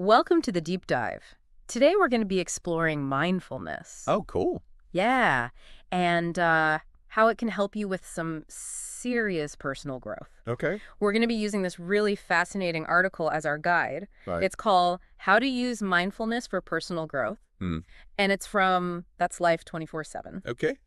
Welcome to the deep dive. Today we're going to be exploring mindfulness. Oh, cool. Yeah, and how it can help you with some serious personal growth. Okay. We're going to be using this really fascinating article as our guide. Right. It's called How to Use Mindfulness for Personal Growth, Hmm. and it's from That's Life 24/7. Okay.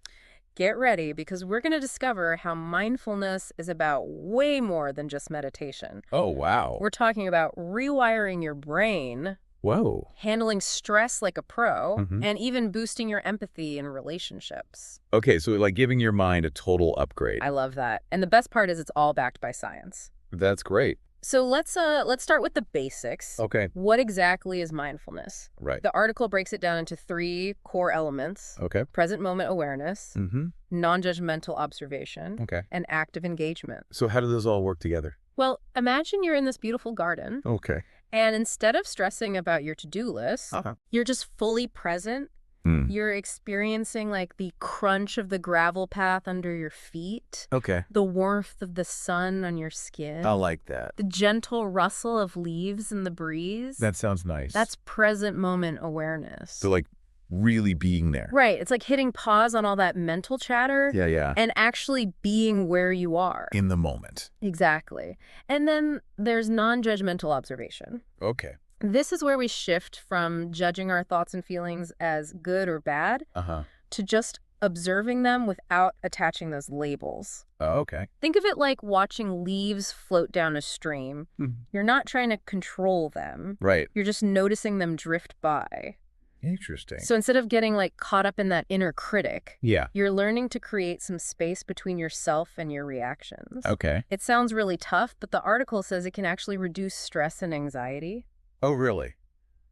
Get ready because we're going to discover how mindfulness is about way more than just meditation. Oh, wow. We're talking about rewiring your brain, Whoa. handling stress like a pro, Hmm. and even boosting your empathy in relationships. Okay, so like giving your mind a total upgrade. I love that. And the best part is it's all backed by science. That's great. So let's start with the basics. Okay. What exactly is mindfulness? Right. The article breaks it down into 3 core elements: Okay. present moment awareness, Mm-hmm. non-judgmental observation, Okay. and active engagement. So how do those all work together? Well, imagine you're in this beautiful garden, Okay. and instead of stressing about your to-do list, Uh-huh. you're just fully present. Mm. You're experiencing like the crunch of the gravel path under your feet, Okay. the warmth of the sun on your skin, I like that. the gentle rustle of leaves in the breeze. That sounds nice. That's present moment awareness. So like really being there. Right. It's like hitting pause on all that mental chatter Yeah. and actually being where you are. In the moment. Exactly. And then there's non-judgmental observation. Okay. This is where we shift from judging our thoughts and feelings as good or bad Uh-huh. to just observing them without attaching those labels. Oh, okay. Think of it like watching leaves float down a stream. Mhm. You're not trying to control them. Right. You're just noticing them drift by. Interesting. So instead of getting like caught up in that inner critic, Yeah. you're learning to create some space between yourself and your reactions. Okay. It sounds really tough, but the article says it can actually reduce stress and anxiety. Oh, really?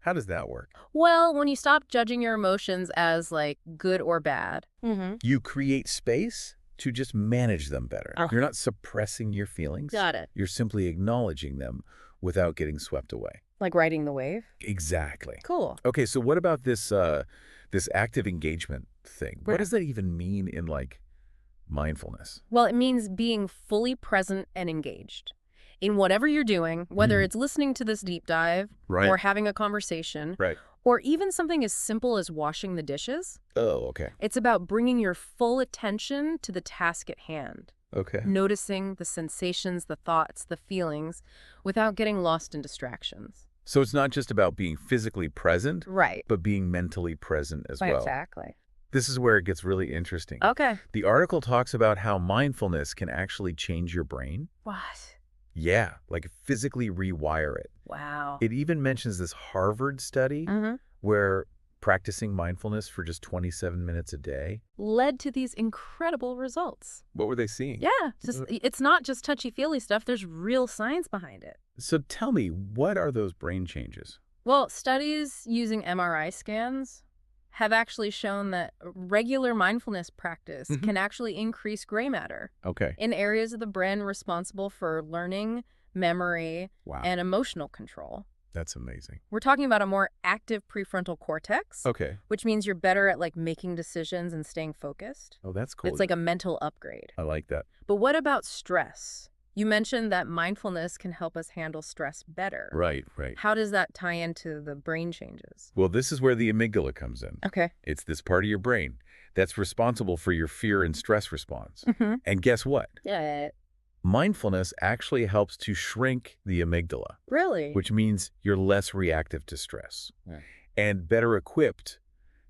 How does that work? Well, when you stop judging your emotions as like good or bad. You create space to just manage them better. Oh. You're not suppressing your feelings. Got it. You're simply acknowledging them without getting swept away. Like riding the wave? Exactly. Cool. Okay, so what about this this active engagement thing? Right. What does that even mean in like mindfulness? Well, it means being fully present and engaged in whatever you're doing, whether Mhm. it's listening to this deep dive Right. or having a conversation, Right. or even something as simple as washing the dishes. Oh, okay. It's about bringing your full attention to the task at hand, Okay. noticing the sensations, the thoughts, the feelings, without getting lost in distractions. So it's not just about being physically present, Right. but being mentally present as well. Exactly. This is where it gets really interesting. Okay. The article talks about how mindfulness can actually change your brain. What? Yeah, like physically rewire it. Wow. It even mentions this Harvard study where practicing mindfulness for just 27 minutes a day. Led to these incredible results. What were they seeing? Yeah, it's not just touchy-feely stuff. There's real science behind it. So tell me, what are those brain changes? Well, studies using MRI scans have actually shown that regular mindfulness practice Mhm. can actually increase gray matter Okay. in areas of the brain responsible for learning, memory, Wow. and emotional control. That's amazing. We're talking about a more active prefrontal cortex, Okay. which means you're better at like making decisions and staying focused. Oh, that's cool. It's like a mental upgrade. I like that. But what about stress? You mentioned that mindfulness can help us handle stress better. Right. How does that tie into the brain changes? Well, this is where the amygdala comes in. Okay. It's this part of your brain that's responsible for your fear and stress response. Mm-hmm. And guess what? Yeah. Mindfulness actually helps to shrink the amygdala, Really? which means you're less reactive to stress Yeah. and better equipped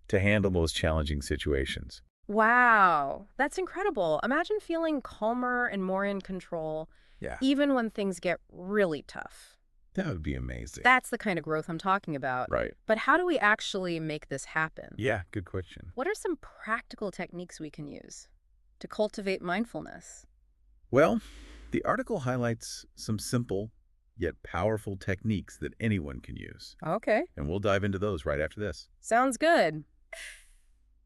to handle those challenging situations. Wow. That's incredible. Imagine feeling calmer and more in control, Yeah. even when things get really tough. That would be amazing. That's the kind of growth I'm talking about. Right. But how do we actually make this happen? Yeah, good question. What are some practical techniques we can use to cultivate mindfulness? Well, the article highlights some simple yet powerful techniques that anyone can use. Okay. And we'll dive into those right after this. Sounds good.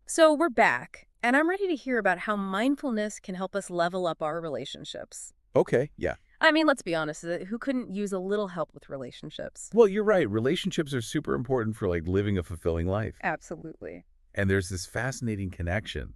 So we're back, and I'm ready to hear about how mindfulness can help us level up our relationships. Okay, yeah. I mean, let's be honest, who couldn't use a little help with relationships? Well, you're right. Relationships are super important for like living a fulfilling life. Absolutely. And there's this fascinating connection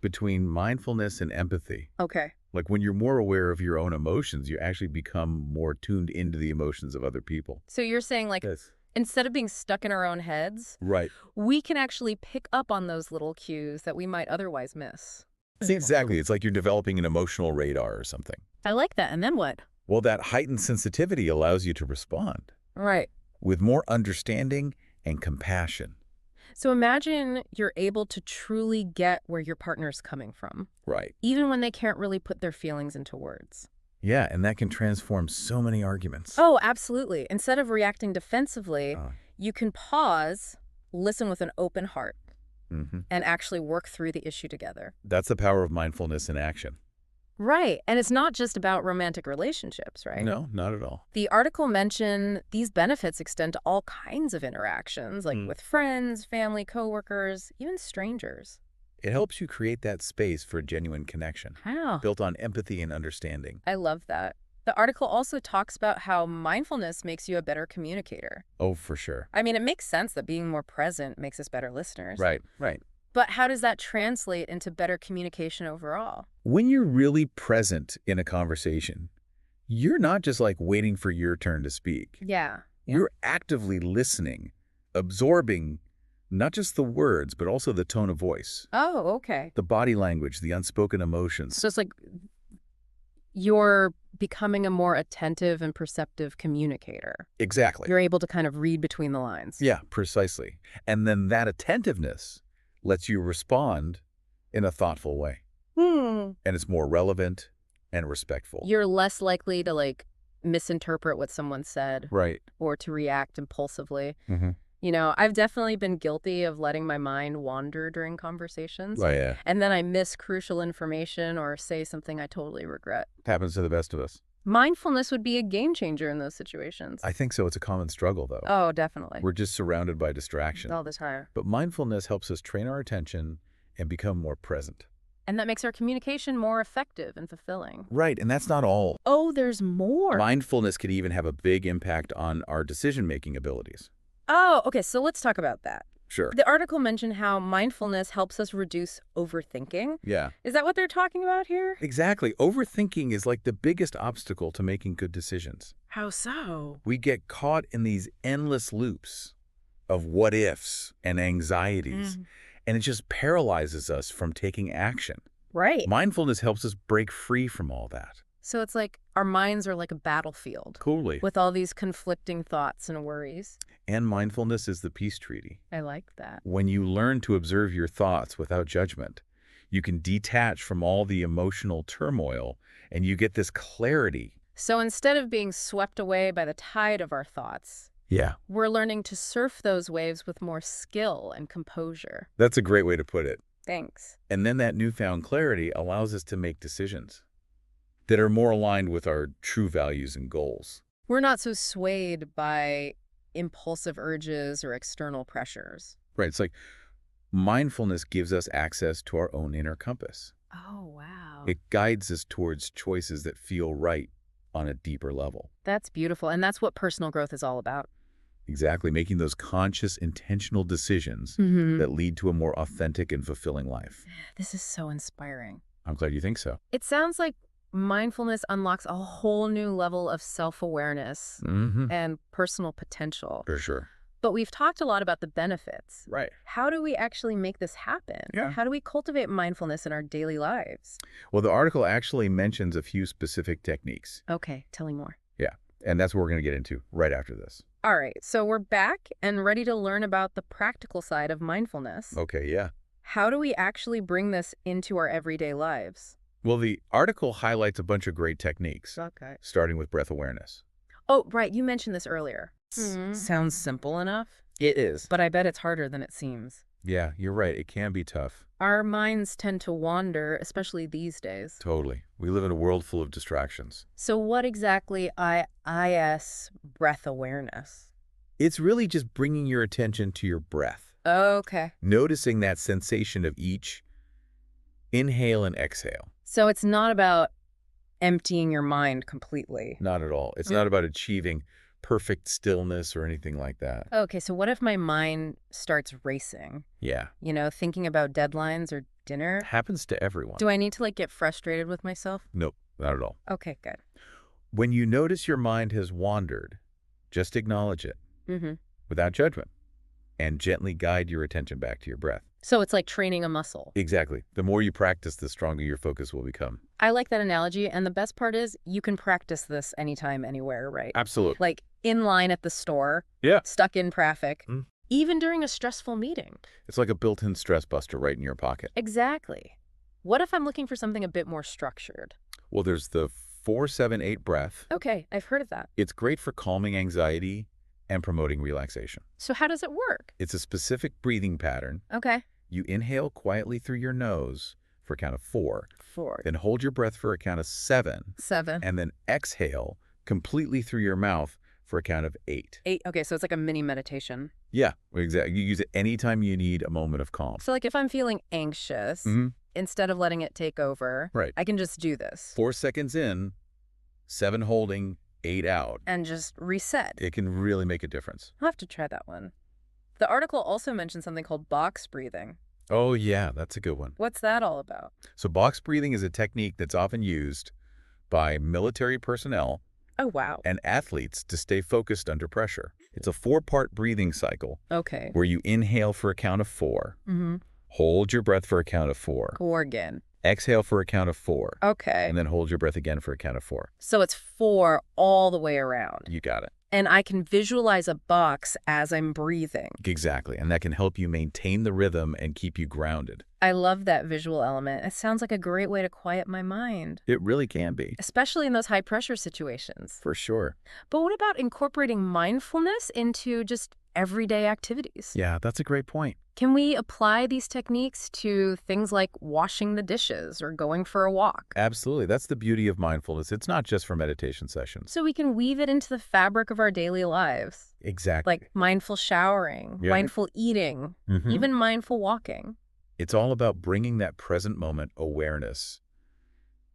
between mindfulness and empathy. Okay. Like when you're more aware of your own emotions, you actually become more tuned into the emotions of other people. So you're saying, like, Yes. instead of being stuck in our own heads, Right. we can actually pick up on those little cues that we might otherwise miss. See, exactly. It's like you're developing an emotional radar or something. I like that. And then what? Well, that heightened sensitivity allows you to respond Right. with more understanding and compassion. So imagine you're able to truly get where your partner's coming from, Right. even when they can't really put their feelings into words. Yeah, and that can transform so many arguments. Oh, absolutely. Instead of reacting defensively, Uh, you can pause, listen with an open heart, mhm. and actually work through the issue together. That's the power of mindfulness in action. Right. And it's not just about romantic relationships, right? No, not at all. The article mentioned these benefits extend to all kinds of interactions, like Mm. with friends, family, coworkers, even strangers. It helps you create that space for a genuine connection, How? built on empathy and understanding. I love that. The article also talks about how mindfulness makes you a better communicator. Oh, for sure. I mean, it makes sense that being more present makes us better listeners. Right, right. But how does that translate into better communication overall? When you're really present in a conversation, you're not just like waiting for your turn to speak. Yeah. You're actively listening, absorbing not just the words, but also the tone of voice, Oh, okay. the body language, the unspoken emotions. So it's like you're becoming a more attentive and perceptive communicator. Exactly. You're able to kind of read between the lines. Yeah, precisely. And then that attentiveness lets you respond in a thoughtful way. Hmm. And it's more relevant and respectful. You're less likely to, like, misinterpret what someone said Right. or to react impulsively. Mm-hmm. You know, I've definitely been guilty of letting my mind wander during conversations. Oh, yeah. And then I miss crucial information or say something I totally regret. Happens to the best of us. Mindfulness would be a game changer in those situations. I think so. It's a common struggle, though. Oh, definitely. We're just surrounded by distraction. All the time. But mindfulness helps us train our attention and become more present. And that makes our communication more effective and fulfilling. Right, and that's not all. Oh, there's more. Mindfulness can even have a big impact on our decision-making abilities. Oh, okay, so let's talk about that. Sure. The article mentioned how mindfulness helps us reduce overthinking. Yeah. Is that what they're talking about here? Exactly. Overthinking is like the biggest obstacle to making good decisions. How so? We get caught in these endless loops of what ifs and anxieties, and it just paralyzes us from taking action. Right. Mindfulness helps us break free from all that. So it's like our minds are like a battlefield Coolly. with all these conflicting thoughts and worries. And mindfulness is the peace treaty. I like that. When you learn to observe your thoughts without judgment, you can detach from all the emotional turmoil and you get this clarity. So instead of being swept away by the tide of our thoughts, Yeah. we're learning to surf those waves with more skill and composure. That's a great way to put it. Thanks. And then that newfound clarity allows us to make decisions that are more aligned with our true values and goals. We're not so swayed by impulsive urges or external pressures. Right. It's like mindfulness gives us access to our own inner compass. Oh, wow. It guides us towards choices that feel right on a deeper level. That's beautiful. And that's what personal growth is all about. Exactly. Making those conscious, intentional decisions that lead to a more authentic and fulfilling life. This is so inspiring. I'm glad you think so. It sounds like mindfulness unlocks a whole new level of self-awareness Mm-hmm. and personal potential. For sure. But we've talked a lot about the benefits. Right. How do we actually make this happen? Yeah. How do we cultivate mindfulness in our daily lives? Well, the article actually mentions a few specific techniques. Okay, tell me more. Yeah. And that's what we're going to get into right after this. All right, so we're back and ready to learn about the practical side of mindfulness. Okay, yeah. How do we actually bring this into our everyday lives? Well, the article highlights a bunch of great techniques, Okay. starting with breath awareness. Oh, right, you mentioned this earlier. Mhm. Sounds simple enough, It is. but I bet it's harder than it seems. Yeah, you're right. It can be tough. Our minds tend to wander, especially these days. Totally. We live in a world full of distractions. So what exactly is breath awareness? It's really just bringing your attention to your breath, Okay. noticing that sensation of each inhale and exhale. So it's not about emptying your mind completely. Not at all. It's not about achieving perfect stillness or anything like that. Okay, so what if my mind starts racing? Yeah. Thinking about deadlines or dinner? Happens to everyone. Do I need to, like, get frustrated with myself? Nope, not at all. Okay, good. When you notice your mind has wandered, just acknowledge it Mm-hmm. without judgment and gently guide your attention back to your breath. So it's like training a muscle. Exactly. The more you practice, the stronger your focus will become. I like that analogy, and the best part is you can practice this anytime, anywhere, right? Absolutely. Like in line at the store, Yeah. stuck in traffic, Mm. even during a stressful meeting. It's like a built-in stress buster right in your pocket. Exactly. What if I'm looking for something a bit more structured? Well, there's the 4-7-8 breath. Okay, I've heard of that. It's great for calming anxiety and promoting relaxation. So how does it work? It's a specific breathing pattern. Okay. You inhale quietly through your nose for a count of 4, 4, then hold your breath for a count of 7, 7, and then exhale completely through your mouth for a count of 8. 8. Okay, so it's like a mini meditation. Yeah, exactly. You use it anytime you need a moment of calm. So like if I'm feeling anxious, Mhm. instead of letting it take over, Right. I can just do this 4 seconds in, 7 holding, 8 out. and just reset. It can really make a difference. I'll have to try that one. The article also mentioned something called box breathing. Oh, yeah, that's a good one. What's that all about? So box breathing is a technique that's often used by military personnel Oh, wow. and athletes to stay focused under pressure. It's a 4-part breathing cycle Okay. where you inhale for a count of 4, Mm-hmm. hold your breath for a count of 4, Gorgon. exhale for a count of 4, Okay. and then hold your breath again for a count of 4. So it's 4 all the way around. You got it. And I can visualize a box as I'm breathing. Exactly, and that can help you maintain the rhythm and keep you grounded. I love that visual element. It sounds like a great way to quiet my mind, It really can be. especially in those high-pressure situations. For sure. But what about incorporating mindfulness into just everyday activities? Yeah, that's a great point. Can we apply these techniques to things like washing the dishes or going for a walk? Absolutely. That's the beauty of mindfulness. It's not just for meditation sessions. So we can weave it into the fabric of our daily lives, Exactly. like mindful showering, Yeah. mindful eating, Mhm. even mindful walking. It's all about bringing that present moment awareness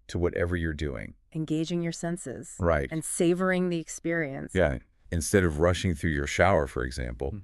to whatever you're doing. Engaging your senses Right. and savoring the experience. Yeah. Instead of rushing through your shower, for example,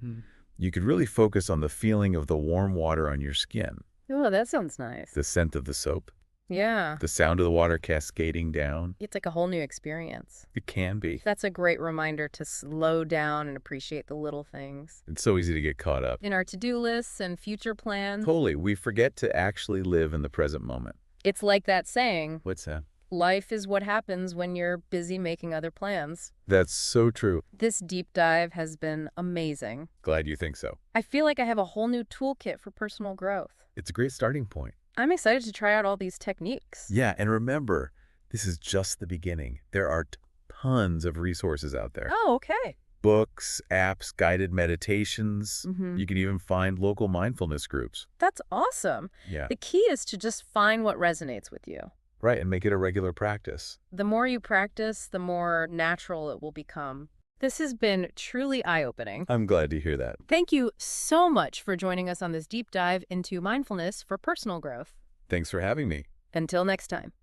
you could really focus on the feeling of the warm water on your skin, Oh, that sounds nice. the scent of the soap, Yeah. the sound of the water cascading down. It's like a whole new experience. It can be. That's a great reminder to slow down and appreciate the little things. It's so easy to get caught up. In our to-do lists and future plans, Totally. We forget to actually live in the present moment. it's like that saying, What's that? life is what happens when you're busy making other plans. That's so true. This deep dive has been amazing. Glad you think so. I feel like I have a whole new toolkit for personal growth. It's a great starting point. I'm excited to try out all these techniques. Yeah, and remember, this is just the beginning. There are tons of resources out there. Oh, okay. Books, apps, guided meditations. Mm-hmm. You can even find local mindfulness groups. That's awesome. Yeah, The key is to just find what resonates with you. right, and make it a regular practice. The more you practice, the more natural it will become. This has been truly eye-opening. I'm glad to hear that. Thank you so much for joining us on this deep dive into mindfulness for personal growth. Thanks for having me. Until next time.